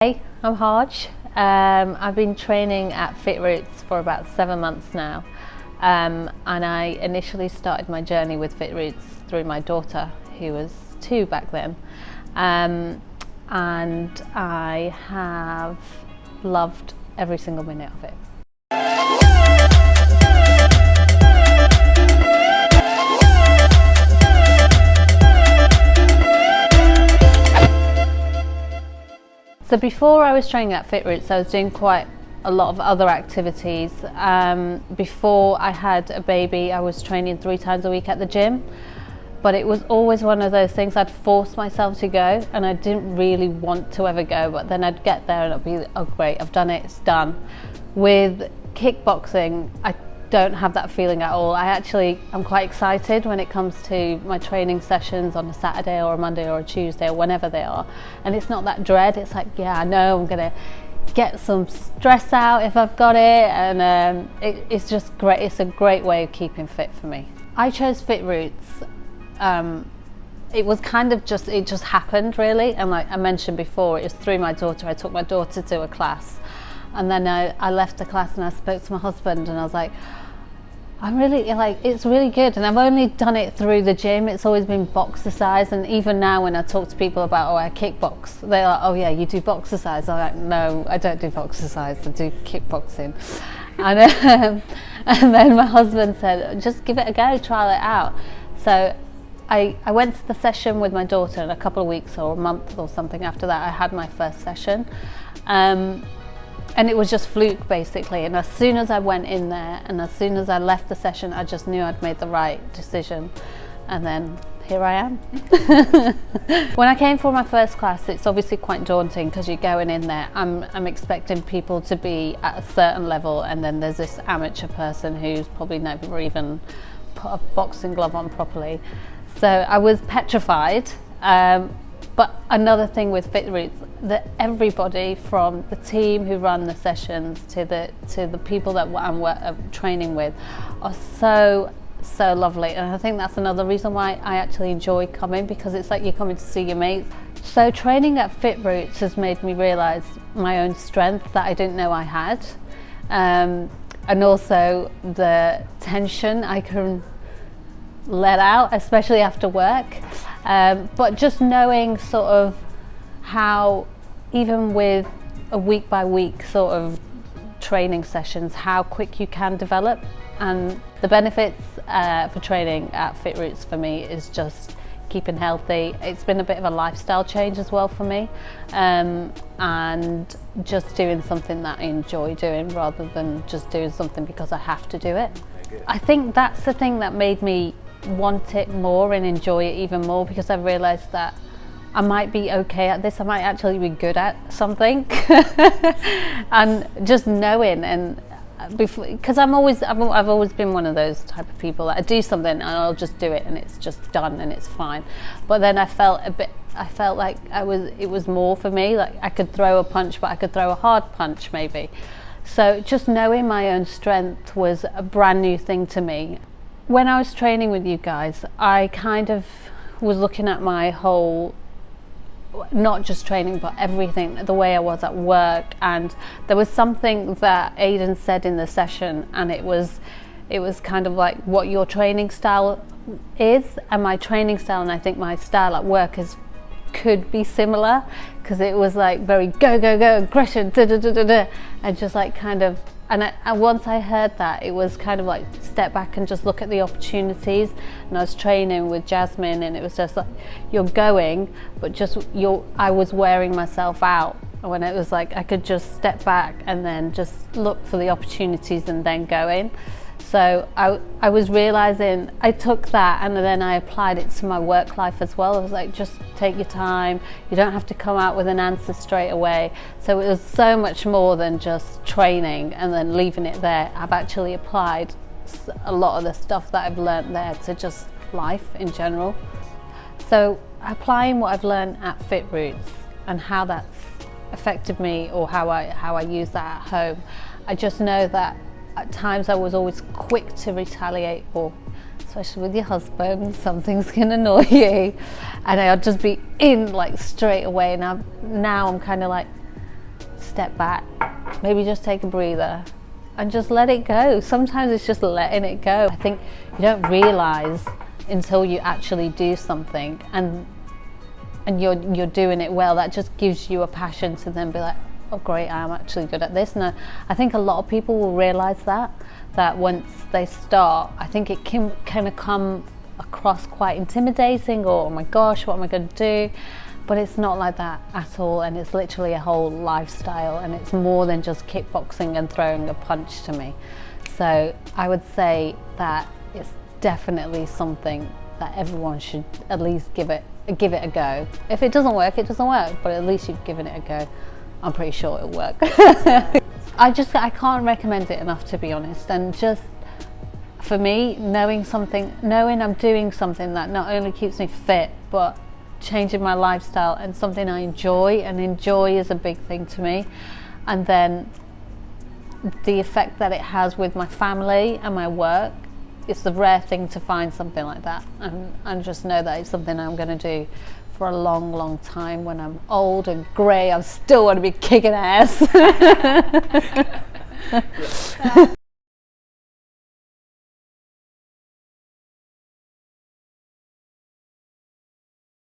Hey, I'm Harj. I've been training at FitRoots for about 7 months now, and I initially started my journey with FitRoots through my daughter, who was 2 back then, and I have loved every single minute of it. So before I was training at FitRoots, I was doing quite a lot of other activities. Before I had a baby, I was training 3 times a week at the gym, but it was always one of those things I'd force myself to go, and I didn't really want to ever go, but then I'd get there and it'd be, oh great, I've done it, it's done. With kickboxing, I don't have that feeling at all. I'm quite excited when it comes to my training sessions on a Saturday or a Monday or a Tuesday or whenever they are, and it's not that dread. It's like, yeah, I know I'm gonna get some stress out if I've got it, and it's just great. It's a great way of keeping fit for me. I chose FitRoots. It was kind of it just happened really, and like I mentioned before, it was through my daughter. I took my daughter to a class, and then I left the class and I spoke to my husband, and I was like, it's really good, and I've only done it through the gym. It's always been boxercise, and even now when I talk to people about, I kickbox, they're like, oh yeah, you do boxercise. I'm like, no, I don't do boxercise, I do kickboxing. And then my husband said, just give it a go, try it out. So I went to the session with my daughter, and a couple of weeks or a month or something after that, I had my first session. And it was just fluke basically, and as soon as I went in there and as soon as I left the session, I just knew I'd made the right decision, and then here I am. When I came for my first class, it's obviously quite daunting because you're going in there, I'm expecting people to be at a certain level, and then there's this amateur person who's probably never even put a boxing glove on properly, so I was petrified. But another thing with FitRoots, that everybody from the team who run the sessions to the people that I'm training with are so lovely, and I think that's another reason why I actually enjoy coming, because it's like you're coming to see your mates. So training at FitRoots has made me realise my own strength that I didn't know I had, and also the tension I can let out, especially after work. But just knowing sort of how, even with a week by week sort of training sessions, how quick you can develop, and the benefits for training at FitRoots for me is just keeping healthy. It's been a bit of a lifestyle change as well for me, and just doing something that I enjoy doing rather than just doing something because I have to do it. I think that's the thing that made me want it more and enjoy it even more, because I realised that I might be okay at this, I might actually be good at something. And just knowing, and because I've always been one of those type of people that I do something and I'll just do it and it's just done and it's fine. But then I felt like it was more for me, like I could throw a punch, but I could throw a hard punch maybe. So just knowing my own strength was a brand new thing to me. When I was training with you guys, I kind of was looking at my whole, not just training, but everything, the way I was at work, and there was something that Aidan said in the session, and it was kind of like what your training style is, and my training style, and I think my style at work could be similar, because it was like very go, aggression, and just like kind of, and once I heard that, it was kind of like step back and just look at the opportunities. And I was training with Jasmine, and it was just like you're going, but I was wearing myself out when it was like I could just step back and then just look for the opportunities and then go in. So I was realising, I took that and then I applied it to my work life as well. I was like, just take your time, you don't have to come out with an answer straight away. So it was so much more than just training and then leaving it there. I've actually applied a lot of the stuff that I've learned there to just life in general. So applying what I've learned at FitRoots and how that's affected me, or how I use that at home, I just know that at times I was always quick to retaliate, or especially with your husband, something's gonna annoy you, and I'll just be in like straight away. Now I'm kind of like, step back, maybe just take a breather and just let it go. Sometimes it's just letting it go. I think you don't realize until you actually do something and you're doing it well. That just gives you a passion to then be like, oh great, I'm actually good at this. And I think a lot of people will realize that once they start, I think it can kind of come across quite intimidating, or oh my gosh, what am I going to do? But it's not like that at all, and it's literally a whole lifestyle, and it's more than just kickboxing and throwing a punch to me. So I would say that it's definitely something that everyone should at least give it a go. If it doesn't work, it doesn't work, but at least you've given it a go. I'm pretty sure it'll work. I can't recommend it enough, to be honest. And just for me, knowing I'm doing something that not only keeps me fit, but changing my lifestyle and something I enjoy, and enjoy is a big thing to me. And then the effect that it has with my family and my work, it's a rare thing to find something like that. And just know that it's something I'm going to do for a long, long time. When I'm old and grey, I still want to be kicking ass.